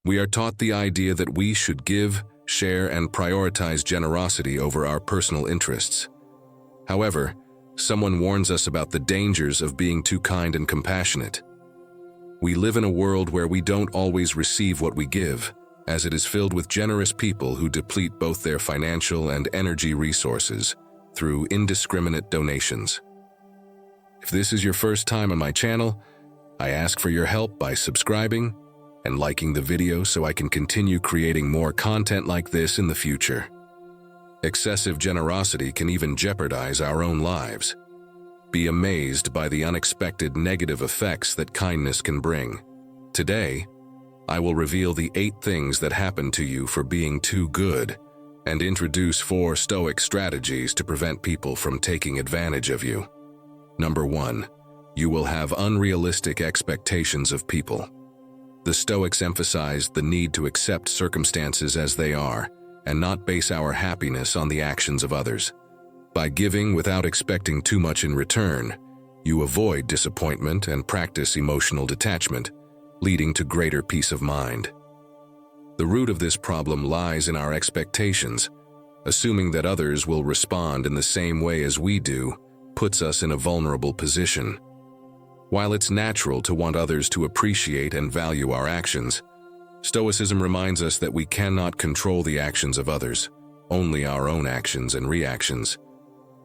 We are taught the idea that we should give, share, and prioritize generosity over our personal interests. However, someone warns us about the dangers of being too kind and compassionate. We live in a world where we don't always receive what we give, as it is filled with generous people who deplete both their financial and energy resources through indiscriminate donations. If this is your first time on my channel, I ask for your help by subscribing and liking the video so I can continue creating more content like this in the future. Excessive generosity can even jeopardize our own lives. Be amazed by the unexpected negative effects that kindness can bring. Today, I will reveal the 8 things that happen to you for being too good and introduce 4 Stoic strategies to prevent people from taking advantage of you. Number 1. You will have unrealistic expectations of people. The Stoics emphasized the need to accept circumstances as they are and not base our happiness on the actions of others. By giving without expecting too much in return, you avoid disappointment and practice emotional detachment, leading to greater peace of mind. The root of this problem lies in our expectations. Assuming that others will respond in the same way as we do puts us in a vulnerable position. While it's natural to want others to appreciate and value our actions, Stoicism reminds us that we cannot control the actions of others, only our own actions and reactions.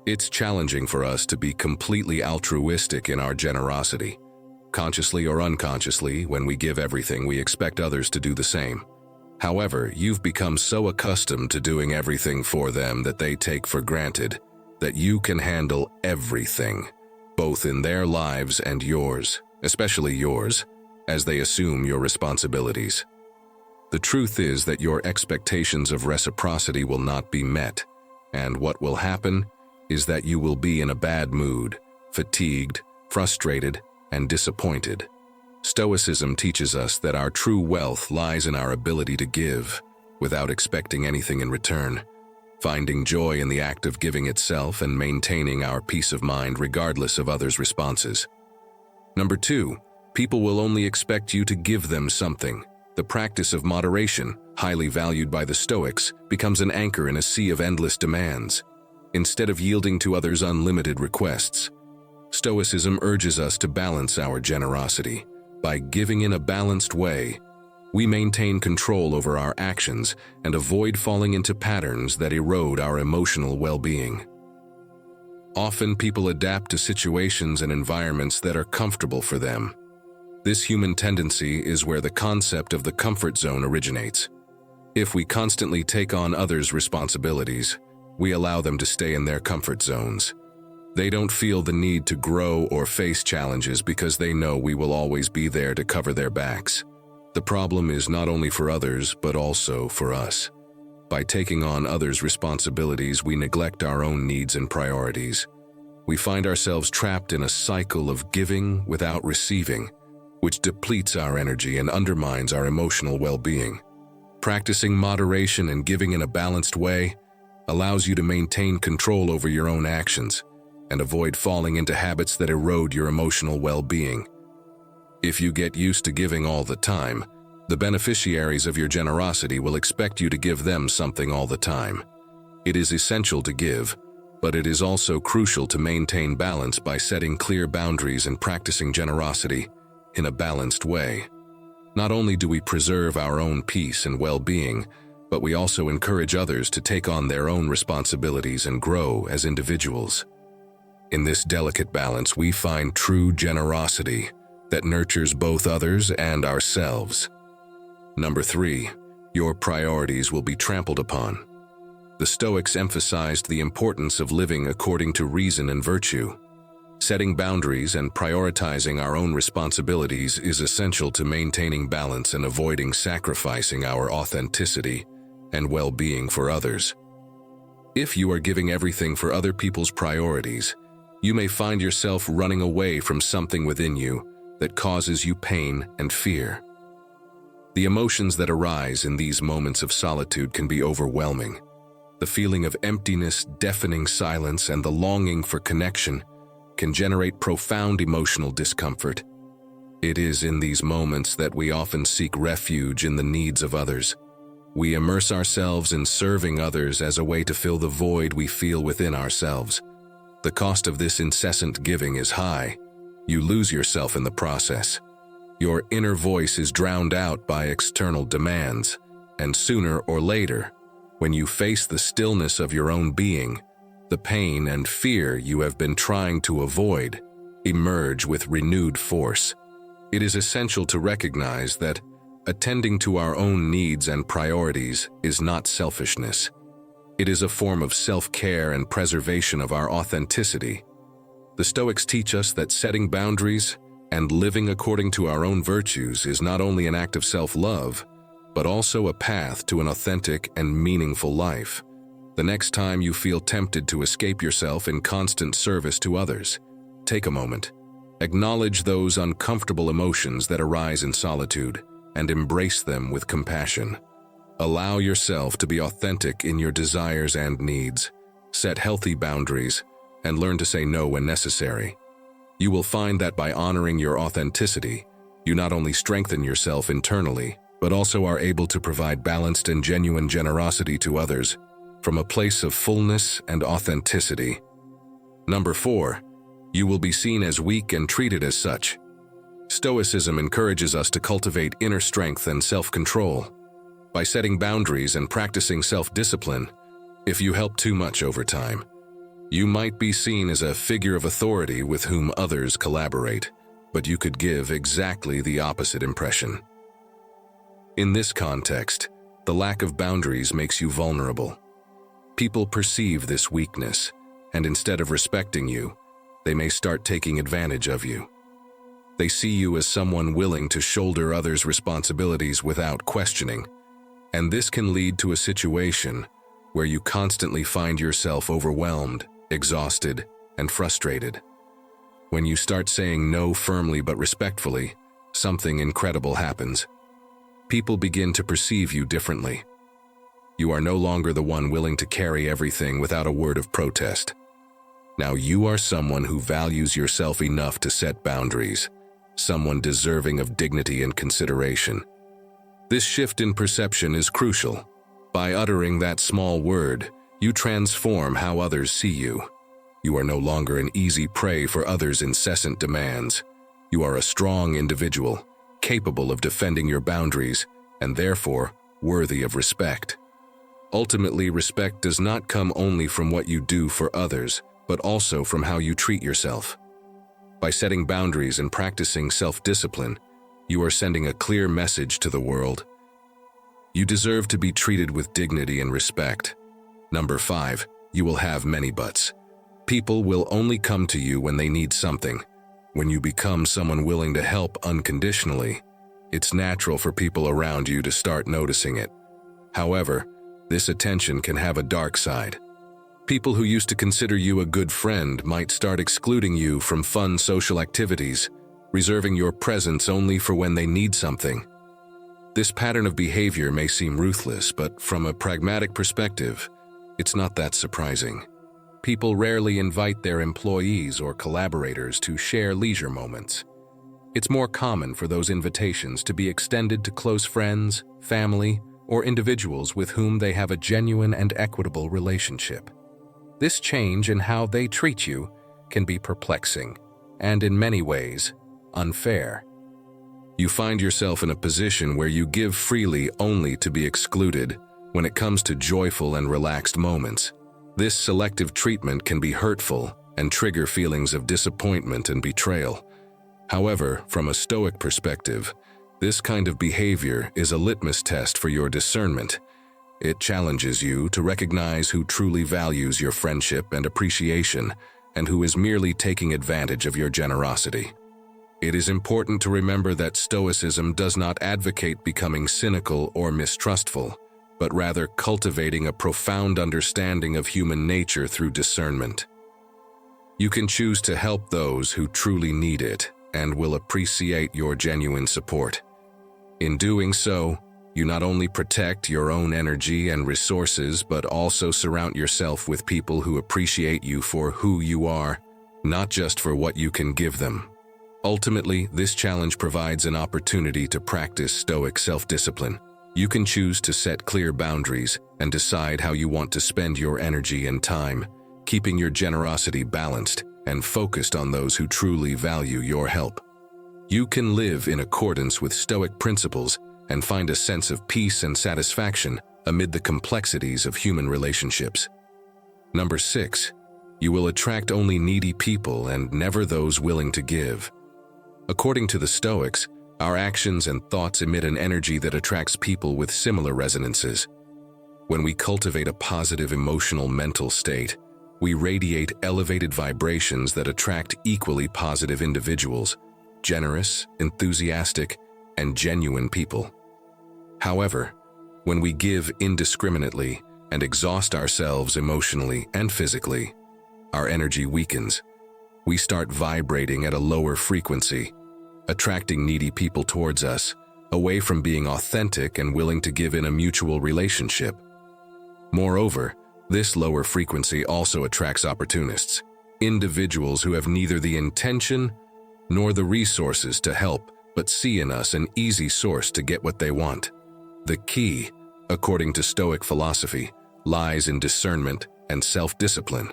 It's challenging for us to be completely altruistic in our generosity. Consciously or unconsciously, when we give everything, we expect others to do the same. However, you've become so accustomed to doing everything for them that they take for granted that you can handle everything, both in their lives and yours, especially yours, as they assume your responsibilities. The truth is that your expectations of reciprocity will not be met, and what will happen is that you will be in a bad mood, fatigued, frustrated, and disappointed. Stoicism teaches us that our true wealth lies in our ability to give, without expecting anything in return, finding joy in the act of giving itself and maintaining our peace of mind regardless of others' responses. Number 2, people will only expect you to give them something. The practice of moderation, highly valued by the Stoics, becomes an anchor in a sea of endless demands. Instead of yielding to others' unlimited requests, Stoicism urges us to balance our generosity. By giving in a balanced way, we maintain control over our actions and avoid falling into patterns that erode our emotional well-being. Often people adapt to situations and environments that are comfortable for them. This human tendency is where the concept of the comfort zone originates. If we constantly take on others' responsibilities, we allow them to stay in their comfort zones. They don't feel the need to grow or face challenges because they know we will always be there to cover their backs. The problem is not only for others, but also for us. By taking on others' responsibilities, we neglect our own needs and priorities. We find ourselves trapped in a cycle of giving without receiving, which depletes our energy and undermines our emotional well-being. Practicing moderation and giving in a balanced way allows you to maintain control over your own actions and avoid falling into habits that erode your emotional well-being. If you get used to giving all the time, the beneficiaries of your generosity will expect you to give them something all the time. It is essential to give, but it is also crucial to maintain balance by setting clear boundaries and practicing generosity in a balanced way. Not only do we preserve our own peace and well-being, but we also encourage others to take on their own responsibilities and grow as individuals. In this delicate balance, we find true generosity that nurtures both others and ourselves. Number 3, your priorities will be trampled upon. The Stoics emphasized the importance of living according to reason and virtue. Setting boundaries and prioritizing our own responsibilities is essential to maintaining balance and avoiding sacrificing our authenticity and well-being for others. If you are giving everything for other people's priorities, you may find yourself running away from something within you that causes you pain and fear. The emotions that arise in these moments of solitude can be overwhelming. The feeling of emptiness, deafening silence, and the longing for connection can generate profound emotional discomfort. It is in these moments that we often seek refuge in the needs of others. We immerse ourselves in serving others as a way to fill the void we feel within ourselves. The cost of this incessant giving is high. You lose yourself in the process. Your inner voice is drowned out by external demands, and sooner or later, when you face the stillness of your own being, the pain and fear you have been trying to avoid emerge with renewed force. It is essential to recognize that attending to our own needs and priorities is not selfishness. It is a form of self-care and preservation of our authenticity. The Stoics teach us that setting boundaries and living according to our own virtues is not only an act of self-love, but also a path to an authentic and meaningful life. The next time you feel tempted to escape yourself in constant service to others, take a moment. Acknowledge those uncomfortable emotions that arise in solitude and embrace them with compassion. Allow yourself to be authentic in your desires and needs. Set healthy boundaries and learn to say no when necessary. You will find that by honoring your authenticity, you not only strengthen yourself internally, but also are able to provide balanced and genuine generosity to others from a place of fullness and authenticity. Number 4, you will be seen as weak and treated as such. Stoicism encourages us to cultivate inner strength and self-control. By setting boundaries and practicing self-discipline, if you help too much over time, you might be seen as a figure of authority with whom others collaborate, but you could give exactly the opposite impression. In this context, the lack of boundaries makes you vulnerable. People perceive this weakness, and instead of respecting you, they may start taking advantage of you. They see you as someone willing to shoulder others' responsibilities without questioning, and this can lead to a situation where you constantly find yourself overwhelmed, exhausted, and frustrated. When you start saying no firmly but respectfully, something incredible happens. People begin to perceive you differently. You are no longer the one willing to carry everything without a word of protest. Now you are someone who values yourself enough to set boundaries, someone deserving of dignity and consideration. This shift in perception is crucial. By uttering that small word, you transform how others see you. You are no longer an easy prey for others' incessant demands. You are a strong individual, capable of defending your boundaries, and therefore worthy of respect. Ultimately, respect does not come only from what you do for others, but also from how you treat yourself. By setting boundaries and practicing self-discipline, you are sending a clear message to the world. You deserve to be treated with dignity and respect. Number 5, you will have many buts. People will only come to you when they need something. When you become someone willing to help unconditionally, it's natural for people around you to start noticing it. However, this attention can have a dark side. People who used to consider you a good friend might start excluding you from fun social activities, reserving your presence only for when they need something. This pattern of behavior may seem ruthless, but from a pragmatic perspective, it's not that surprising. People rarely invite their employees or collaborators to share leisure moments. It's more common for those invitations to be extended to close friends, family, or individuals with whom they have a genuine and equitable relationship. This change in how they treat you can be perplexing and, in many ways, unfair. You find yourself in a position where you give freely only to be excluded when it comes to joyful and relaxed moments. This selective treatment can be hurtful and trigger feelings of disappointment and betrayal. However, from a Stoic perspective, this kind of behavior is a litmus test for your discernment. It challenges you to recognize who truly values your friendship and appreciation and who is merely taking advantage of your generosity. It is important to remember that Stoicism does not advocate becoming cynical or mistrustful, but rather cultivating a profound understanding of human nature through discernment. You can choose to help those who truly need it and will appreciate your genuine support. In doing so, you not only protect your own energy and resources, but also surround yourself with people who appreciate you for who you are, not just for what you can give them. Ultimately, this challenge provides an opportunity to practice Stoic self-discipline. You can choose to set clear boundaries and decide how you want to spend your energy and time, keeping your generosity balanced and focused on those who truly value your help. You can live in accordance with Stoic principles and find a sense of peace and satisfaction amid the complexities of human relationships. Number 6. You will attract only needy people and never those willing to give. According to the Stoics, our actions and thoughts emit an energy that attracts people with similar resonances. When we cultivate a positive emotional mental state, we radiate elevated vibrations that attract equally positive individuals, generous, enthusiastic, and genuine people. However, when we give indiscriminately and exhaust ourselves emotionally and physically, our energy weakens. We start vibrating at a lower frequency, attracting needy people towards us, away from being authentic and willing to give in a mutual relationship. Moreover, this lower frequency also attracts opportunists, individuals who have neither the intention nor the resources to help, but see in us an easy source to get what they want. The key, according to Stoic philosophy, lies in discernment and self-discipline.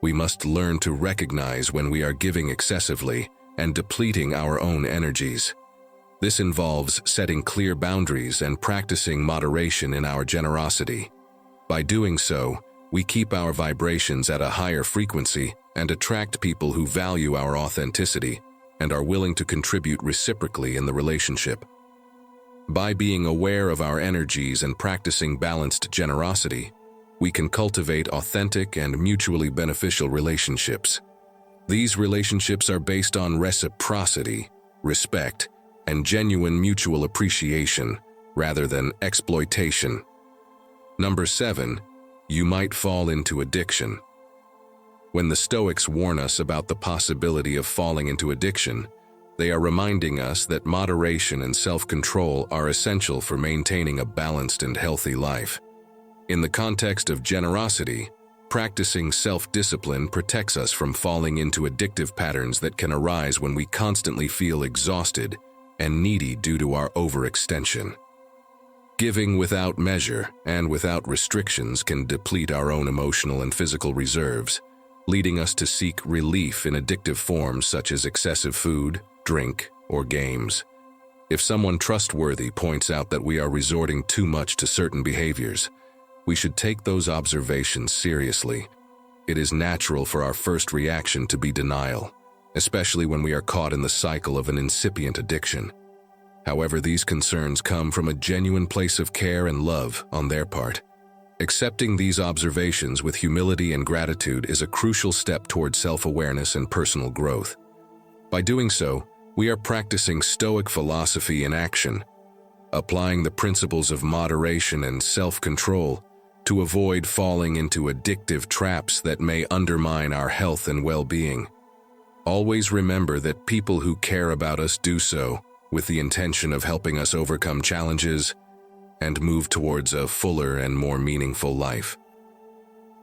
We must learn to recognize when we are giving excessively and depleting our own energies. This involves setting clear boundaries and practicing moderation in our generosity. By doing so, we keep our vibrations at a higher frequency and attract people who value our authenticity and are willing to contribute reciprocally in the relationship. By being aware of our energies and practicing balanced generosity, we can cultivate authentic and mutually beneficial relationships. These relationships are based on reciprocity, respect, and genuine mutual appreciation rather than exploitation. Number 7. You might fall into addiction. When the Stoics warn us about the possibility of falling into addiction, they are reminding us that moderation and self-control are essential for maintaining a balanced and healthy life. In the context of generosity, practicing self-discipline protects us from falling into addictive patterns that can arise when we constantly feel exhausted and needy due to our overextension. Giving without measure and without restrictions can deplete our own emotional and physical reserves, leading us to seek relief in addictive forms such as excessive food, drink, or games. If someone trustworthy points out that we are resorting too much to certain behaviors, we should take those observations seriously. It is natural for our first reaction to be denial, especially when we are caught in the cycle of an incipient addiction. However, these concerns come from a genuine place of care and love on their part. Accepting these observations with humility and gratitude is a crucial step toward self-awareness and personal growth. By doing so, we are practicing Stoic philosophy in action, applying the principles of moderation and self-control to avoid falling into addictive traps that may undermine our health and well-being. Always remember that people who care about us do so with the intention of helping us overcome challenges and move towards a fuller and more meaningful life.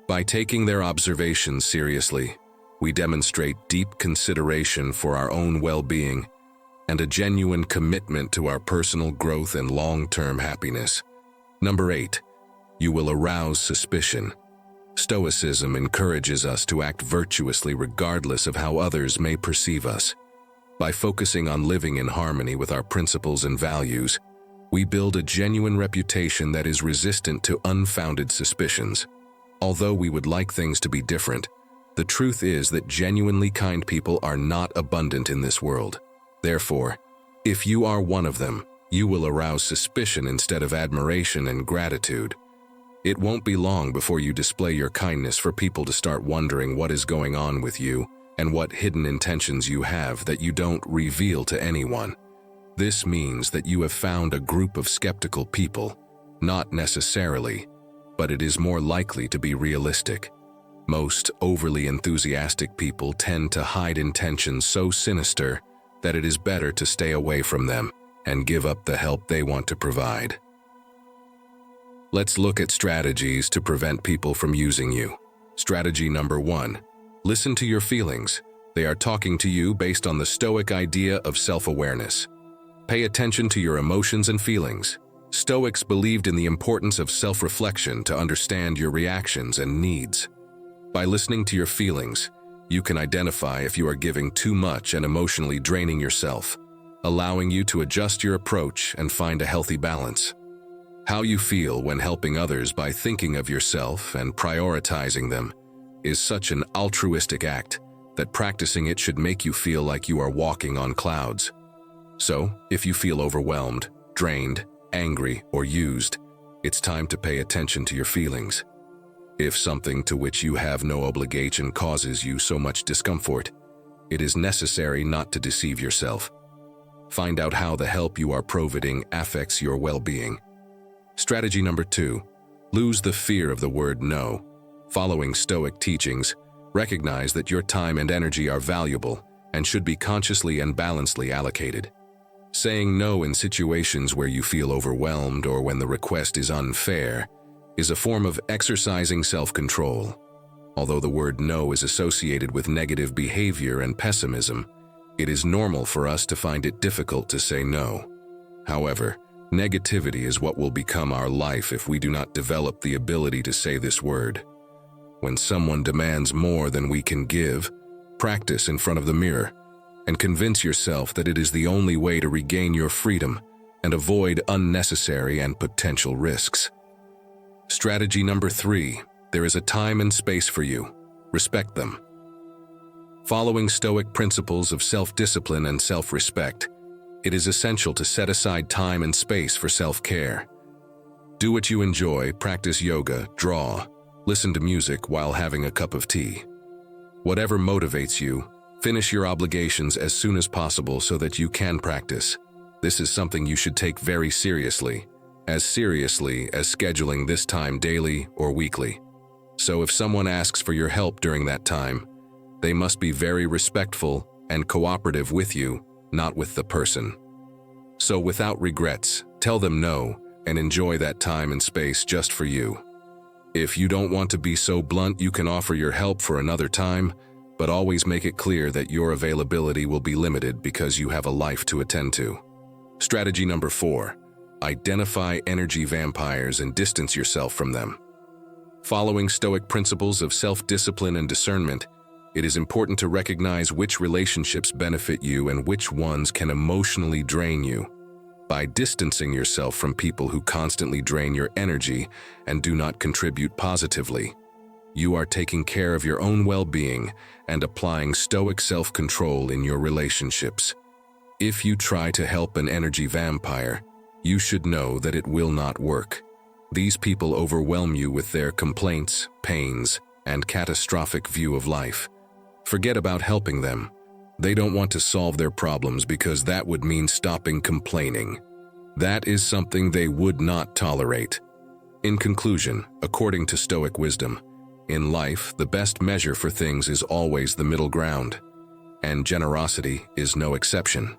By taking their observations seriously, we demonstrate deep consideration for our own well-being and a genuine commitment to our personal growth and long-term happiness. Number 8. You will arouse suspicion. Stoicism encourages us to act virtuously regardless of how others may perceive us. By focusing on living in harmony with our principles and values, we build a genuine reputation that is resistant to unfounded suspicions. Although we would like things to be different, the truth is that genuinely kind people are not abundant in this world. Therefore, if you are one of them, you will arouse suspicion instead of admiration and gratitude. It won't be long before you display your kindness for people to start wondering what is going on with you and what hidden intentions you have that you don't reveal to anyone. This means that you have found a group of skeptical people, not necessarily, but it is more likely to be realistic. Most overly enthusiastic people tend to hide intentions so sinister that it is better to stay away from them and give up the help they want to provide. Let's look at strategies to prevent people from using you. Strategy number 1. Listen to your feelings. They are talking to you based on the Stoic idea of self-awareness. Pay attention to your emotions and feelings. Stoics believed in the importance of self-reflection to understand your reactions and needs. By listening to your feelings, you can identify if you are giving too much and emotionally draining yourself, allowing you to adjust your approach and find a healthy balance. How you feel when helping others by thinking of yourself and prioritizing them is such an altruistic act that practicing it should make you feel like you are walking on clouds. So, if you feel overwhelmed, drained, angry, or used, it's time to pay attention to your feelings. If something to which you have no obligation causes you so much discomfort, it is necessary not to deceive yourself. Find out how the help you are providing affects your well-being. Strategy number 2, lose the fear of the word no. Following Stoic teachings, recognize that your time and energy are valuable and should be consciously and balancedly allocated. Saying no in situations where you feel overwhelmed or when the request is unfair is a form of exercising self-control. Although the word no is associated with negative behavior and pessimism, it is normal for us to find it difficult to say no. However, negativity is what will become our life if we do not develop the ability to say this word. When someone demands more than we can give, practice in front of the mirror and convince yourself that it is the only way to regain your freedom and avoid unnecessary and potential risks. Strategy number 3, there is a time and space for you. Respect them. Following Stoic principles of self-discipline and self-respect, it is essential to set aside time and space for self-care. Do what you enjoy, practice yoga, draw, listen to music while having a cup of tea. Whatever motivates you, finish your obligations as soon as possible so that you can practice. This is something you should take very seriously as scheduling this time daily or weekly. So if someone asks for your help during that time, they must be very respectful and cooperative with you, not with the person. So without regrets, tell them no and enjoy that time and space just for you. If you don't want to be so blunt, you can offer your help for another time, but always make it clear that your availability will be limited because you have a life to attend to. Strategy number 4, identify energy vampires and distance yourself from them. Following Stoic principles of self-discipline and discernment, it is important to recognize which relationships benefit you and which ones can emotionally drain you. By distancing yourself from people who constantly drain your energy and do not contribute positively, you are taking care of your own well-being and applying Stoic self-control in your relationships. If you try to help an energy vampire, you should know that it will not work. These people overwhelm you with their complaints, pains, and catastrophic view of life. Forget about helping them. They don't want to solve their problems because that would mean stopping complaining. That is something they would not tolerate. In conclusion, according to Stoic wisdom, in life, the best measure for things is always the middle ground, and generosity is no exception.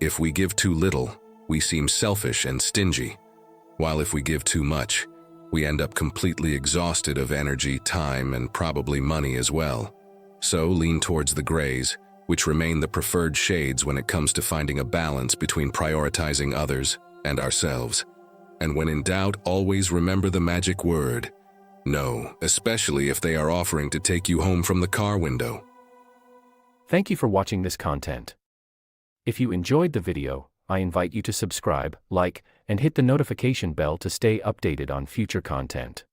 If we give too little, we seem selfish and stingy, while if we give too much, we end up completely exhausted of energy, time, and probably money as well. So lean towards the grays, which remain the preferred shades when it comes to finding a balance between prioritizing others and ourselves. And when in doubt, always remember the magic word, no, especially if they are offering to take you home from the car window. Thank you for watching this content. If you enjoyed the video, I invite you to subscribe, like, and hit the notification bell to stay updated on future content.